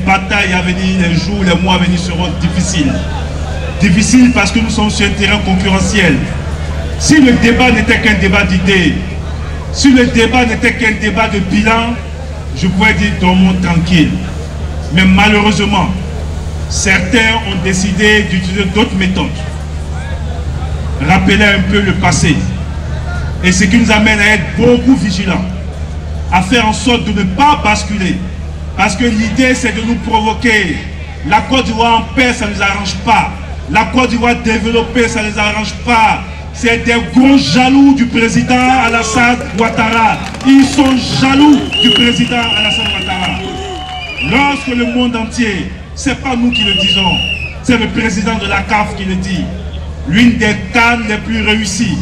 Batailles à venir, les jours, les mois à venir seront difficiles. Difficiles parce que nous sommes sur un terrain concurrentiel. Si le débat n'était qu'un débat d'idées, si le débat n'était qu'un débat de bilan, je pourrais dire dormons tranquille. Mais malheureusement, certains ont décidé d'utiliser d'autres méthodes. Rappeler un peu le passé. Et ce qui nous amène à être beaucoup vigilants, à faire en sorte de ne pas basculer. Parce que l'idée, c'est de nous provoquer. La Côte d'Ivoire en paix, ça ne nous arrange pas. La Côte d'Ivoire développée, ça ne nous arrange pas. C'est des gros jaloux du président Alassane Ouattara. Ils sont jaloux du président Alassane Ouattara. Lorsque le monde entier, ce n'est pas nous qui le disons, c'est le président de la CAF qui le dit. L'une des CAN les plus réussies,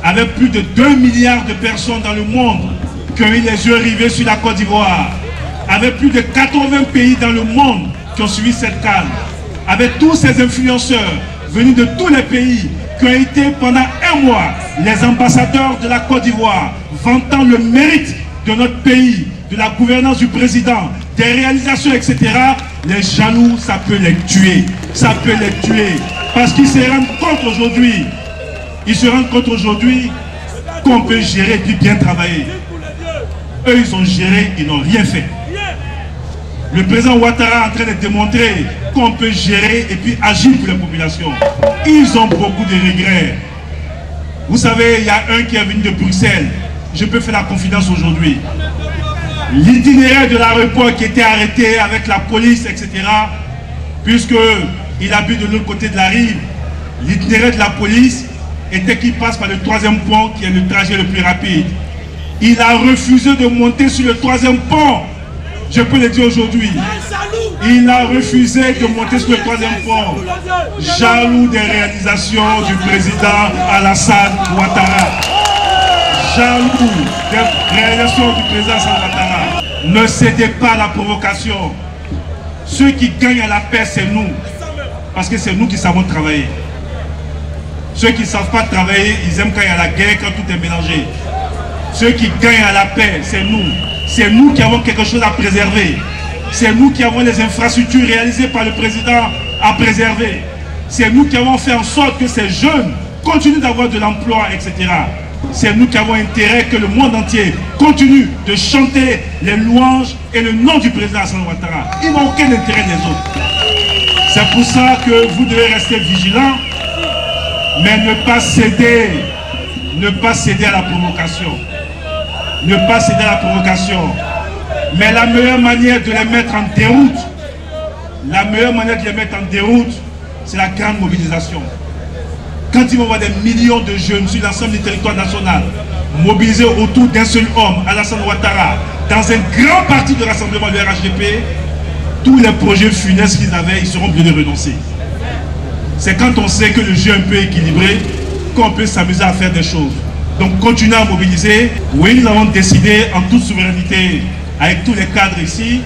avec plus de 2 milliards de personnes dans le monde qui ont eu les yeux rivés sur la Côte d'Ivoire. Avec plus de 80 pays dans le monde qui ont suivi cette CAN, avec tous ces influenceurs venus de tous les pays qui ont été pendant un mois les ambassadeurs de la Côte d'Ivoire, vantant le mérite de notre pays, de la gouvernance du président, des réalisations, etc. Les jaloux, ça peut les tuer. Ça peut les tuer. Parce qu'ils se rendent compte aujourd'hui, qu'on peut gérer et puis bien travailler. Eux, ils ont géré, ils n'ont rien fait. Le président Ouattara est en train de démontrer qu'on peut gérer et puis agir pour la population. Ils ont beaucoup de regrets. Vous savez, il y a un qui est venu de Bruxelles. Je peux faire la confidence aujourd'hui. L'itinéraire de l'aéroport qui était arrêté avec la police, etc. Puisqu'il habite de l'autre côté de la rive, l'itinéraire de la police était qu'il passe par le 3e pont qui est le trajet le plus rapide. Il a refusé de monter sur le 3e pont. Je peux le dire aujourd'hui. Il a refusé de monter sur le 3e pont. Jaloux des réalisations du président Alassane Ouattara. Jaloux des réalisations du président Alassane Ouattara. Ne cédez pas à la provocation. Ceux qui gagnent à la paix, c'est nous. Parce que c'est nous qui savons travailler. Ceux qui ne savent pas travailler, ils aiment quand il y a la guerre, quand tout est mélangé. Ceux qui gagnent à la paix, c'est nous. C'est nous qui avons quelque chose à préserver. C'est nous qui avons les infrastructures réalisées par le président à préserver. C'est nous qui avons fait en sorte que ces jeunes continuent d'avoir de l'emploi, etc. C'est nous qui avons intérêt que le monde entier continue de chanter les louanges et le nom du président Alassane Ouattara. Ils n'ont aucun intérêt des autres. C'est pour ça que vous devez rester vigilants, mais ne pas céder à la provocation. Ne pas céder à la provocation. Mais la meilleure manière de les mettre en déroute, c'est la grande mobilisation. Quand ils vont voir des millions de jeunes sur l'ensemble du territoire national, mobilisés autour d'un seul homme, Alassane Ouattara, dans un grand parti de rassemblement du RHDP, tous les projets funestes qu'ils avaient, ils seront obligés de renoncer. C'est quand on sait que le jeu est un peu équilibré qu'on peut s'amuser à faire des choses. Donc continuez à mobiliser. Oui, nous avons décidé en toute souveraineté, avec tous les cadres ici,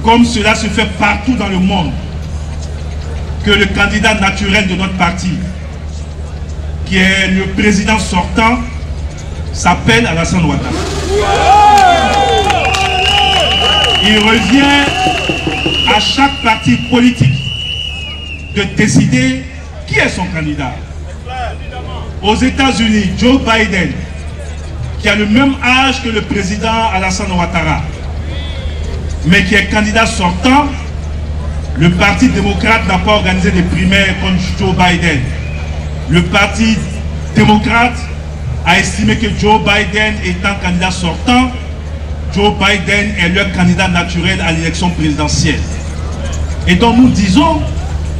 comme cela se fait partout dans le monde, que le candidat naturel de notre parti, qui est le président sortant, s'appelle Alassane Ouattara. Il revient à chaque parti politique de décider qui est son candidat. Aux États-Unis, Joe Biden, qui a le même âge que le président Alassane Ouattara, mais qui est candidat sortant, le Parti démocrate n'a pas organisé des primaires comme Joe Biden. Le Parti démocrate a estimé que Joe Biden étant candidat sortant, Joe Biden est leur candidat naturel à l'élection présidentielle. Et donc nous disons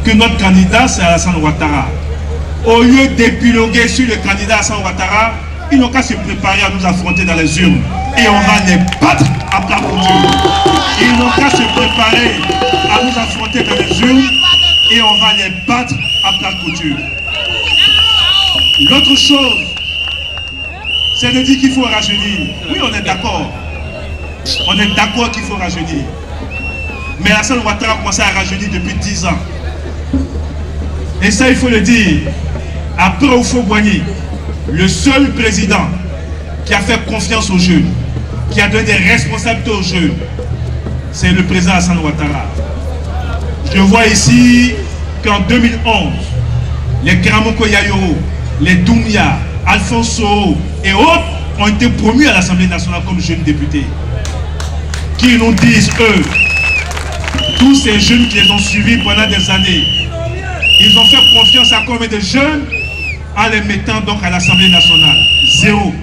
que notre candidat c'est Alassane Ouattara. Au lieu d'épiloguer sur le candidat Alassane Ouattara, ils n'ont qu'à se préparer à nous affronter dans les urnes. Et on va les battre à plat couture. Ils n'ont qu'à se préparer à nous affronter dans les urnes et on va les battre à plat couture. L'autre chose, c'est de dire qu'il faut rajeunir. Oui, on est d'accord. On est d'accord qu'il faut rajeunir. Mais Alassane Ouattara a commencé à rajeunir depuis 10 ans. Et ça, il faut le dire. Après Houphouët-Boigny, le seul président qui a fait confiance aux jeunes, qui a donné des responsabilités aux jeunes, c'est le président Alassane Ouattara. Je vois ici qu'en 2011, les Karamoko Yayoro, les Doumbia, Alphonse Soro et autres ont été promus à l'Assemblée nationale comme jeunes députés. Qui nous disent, eux, tous ces jeunes qui les ont suivis pendant des années, ils ont fait confiance à combien de jeunes en les mettant donc à l'Assemblée nationale? Zéro.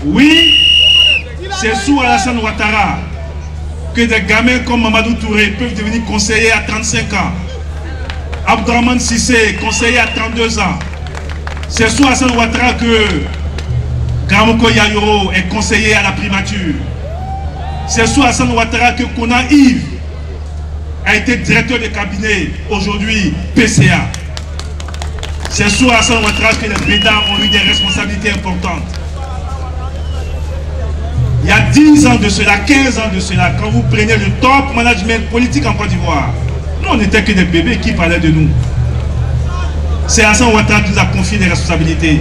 Oui, c'est sous Alassane Ouattara que des gamins comme Mamadou Touré peuvent devenir conseillers à 35 ans. Abdourahmane Sissé, conseiller à 32 ans. C'est sous Alassane Ouattara que Karamoko Yayoro est conseiller à la primature. C'est sous Alassane Ouattara que Kona Yves a été directeur de cabinet, aujourd'hui PCA. C'est sous Alassane Ouattara que les Bédas ont eu des responsabilités importantes. Il y a 10 ans de cela, 15 ans de cela, quand vous prenez le top management politique en Côte d'Ivoire, nous on n'était que des bébés qui parlaient de nous. C'est Alassane Ouattara qui nous a confié des responsabilités.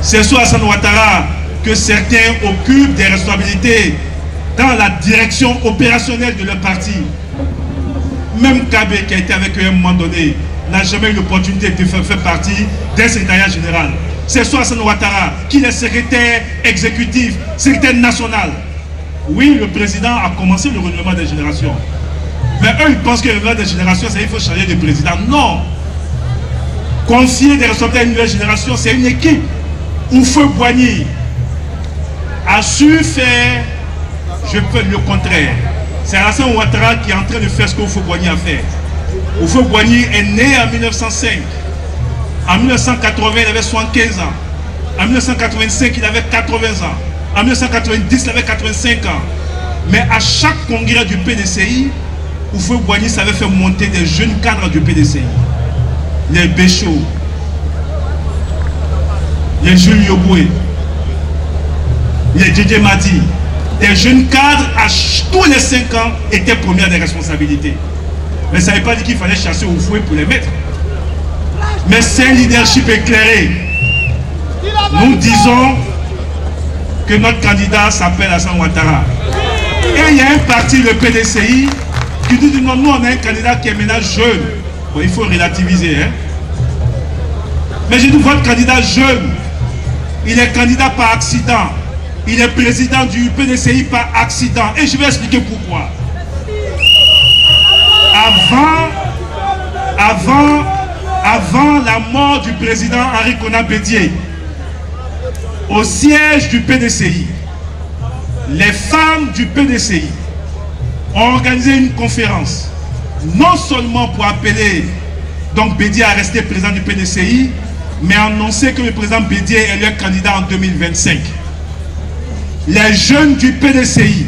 C'est sous Alassane Ouattara que certains occupent des responsabilités dans la direction opérationnelle de leur parti. Même Kabé qui a été avec eux à un moment donné n'a jamais eu l'opportunité de faire partie d'un secrétariat général. C'est soit Alassane Ouattara qui est secrétaire exécutif, secrétaire national. Oui, le président a commencé le renouvellement des générations. Mais eux, ils pensent que le renouvellement des générations, c'est qu'il faut changer de président. Non. Confier des responsabilités à une nouvelle génération, c'est une équipe. Houphouët-Boigny a su faire, je peux le contraire. C'est Alassane Ouattara qui est en train de faire ce que Houphouët-Boigny a fait. Houphouët-Boigny est né en 1905. En 1980, il avait 75 ans. En 1985, il avait 80 ans. En 1990, il avait 85 ans. Mais à chaque congrès du PDCI, Houphouët-Boigny savait faire monter des jeunes cadres du PDCI. Les Béchot, les Jules Yoboué, les Djidje Madi, des jeunes cadres à tous les 5 ans étaient premiers à des responsabilités. Mais ça ne veut pas dire qu'il fallait chasser Houphouët pour les mettre. Mais c'est un leadership éclairé. Nous disons que notre candidat s'appelle Alassane Ouattara. Et il y a un parti, le PDCI, qui dit non, nous on a un candidat qui est maintenant jeune. Bon, il faut relativiser. Hein? Mais j'ai dit votre candidat jeune, il est candidat par accident. Il est président du PDCI par accident. Et je vais expliquer pourquoi. Avant la mort du président Henri Konan Bédié, au siège du PDCI, les femmes du PDCI ont organisé une conférence, non seulement pour appeler donc Bédié à rester président du PDCI, mais annoncer que le président Bédié est leur candidat en 2025. Les jeunes du PDCI,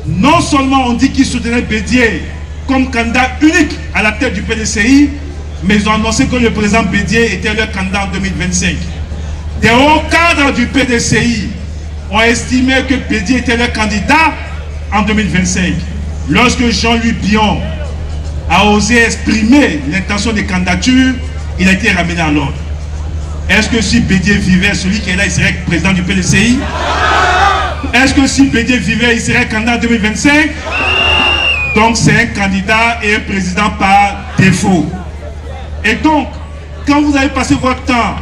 non seulement ont dit qu'ils soutenaient Bédié comme candidat unique à la tête du PDCI, mais ils ont annoncé que le président Bédié était leur candidat en 2025. Des hauts cadres du PDCI ont estimé que Bédié était leur candidat en 2025. Lorsque Jean-Louis Bion a osé exprimer l'intention de candidature, il a été ramené à l'ordre. Est-ce que si Bédié vivait, celui qui est là, il serait président du PDCI? Est-ce que si Bédié vivait, il serait candidat en 2025? Donc c'est un candidat et un président par défaut. Et donc, quand vous avez passé votre temps,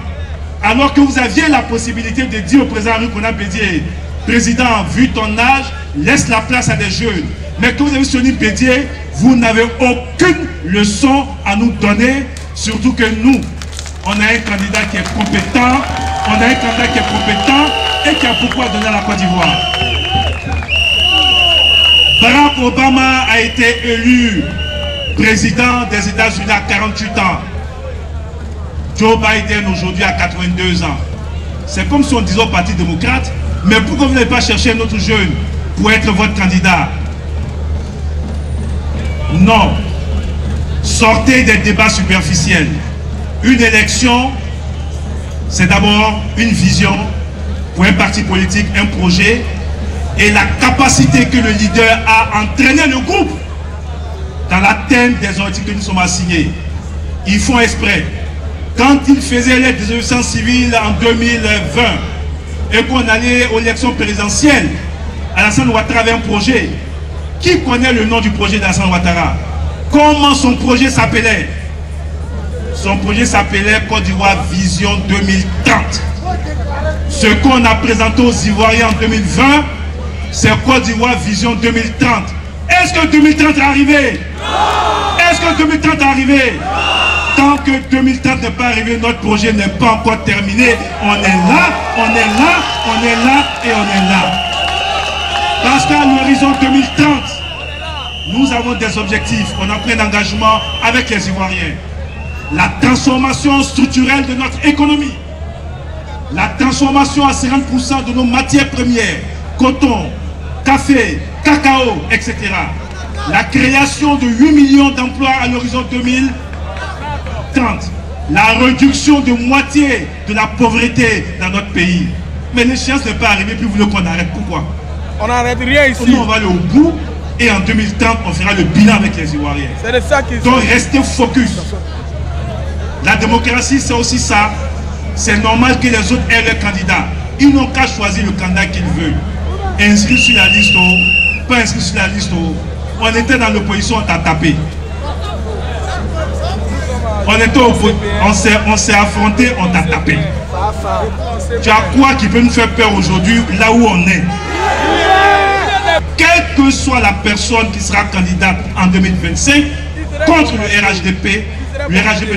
alors que vous aviez la possibilité de dire au président Henri Konan Bédié, président, vu ton âge, laisse la place à des jeunes. Mais quand vous avez soutenu Bédié, vous n'avez aucune leçon à nous donner Surtout que nous, on a un candidat qui est compétent, et qui a beaucoup à donner à la Côte d'Ivoire. Barack Obama a été élu président des États-Unis à 48 ans. Joe Biden aujourd'hui a 82 ans. C'est comme si on disait au Parti démocrate, mais pourquoi vous n'allez pas chercher un autre jeune pour être votre candidat? Non. Sortez des débats superficiels. Une élection, c'est d'abord une vision pour un parti politique, un projet, et la capacité que le leader a entraîné le groupe dans l'atteinte des objectifs que nous sommes assignés. Ils font exprès. Quand ils faisaient les désobéissances civiles en 2020 et qu'on allait aux élections présidentielles, Alassane Ouattara avait un projet. Qui connaît le nom du projet d'Alassane Ouattara? Comment son projet s'appelait? Son projet s'appelait Côte d'Ivoire Vision 2030. Ce qu'on a présenté aux Ivoiriens en 2020, c'est Côte d'Ivoire Vision 2030. Est-ce que 2030 est arrivé? Est-ce que 2030 est arrivé? Tant que 2030 n'est pas arrivé, notre projet n'est pas encore terminé. On est là, on est là, on est là et on est là. Parce qu'à l'horizon 2030, nous avons des objectifs. On a pris un engagement avec les Ivoiriens. La transformation structurelle de notre économie. La transformation à 50% de nos matières premières. Coton, café, cacao, etc. La création de 8 millions d'emplois à l'horizon 2030. La réduction de moitié de la pauvreté dans notre pays. Mais l'échéance n'est pas arrivée, puis vous voulez qu'on arrête. Pourquoi? On n'arrête rien ici. Nous, on va aller au bout et en 2030, on fera le bilan avec les Ivoiriens. C'est de ça qu'ils Donc, restez focus. La démocratie, c'est aussi ça. C'est normal que les autres aient leur candidat. Ils n'ont qu'à choisir le candidat qu'ils veulent. Inscrit sur la liste, pas inscrit sur la liste. On était dans l'opposition, on t'a tapé. On s'est affronté, on t'a tapé. Tu as quoi qui peut nous faire peur aujourd'hui, là où on est? Quelle que soit la personne qui sera candidate en 2025 contre le RHDP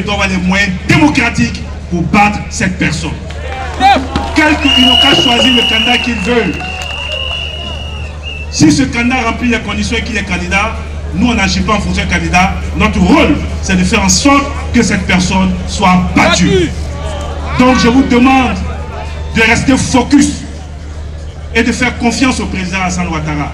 doit avoir les moyens démocratiques pour battre cette personne. Ils n'ont qu'à choisir le candidat qu'ils veulent. Si ce candidat remplit les conditions et qu'il est candidat, nous on n'agit pas en fonction du candidat. Notre rôle, c'est de faire en sorte que cette personne soit battue. Donc je vous demande de rester focus et de faire confiance au président Alassane Ouattara.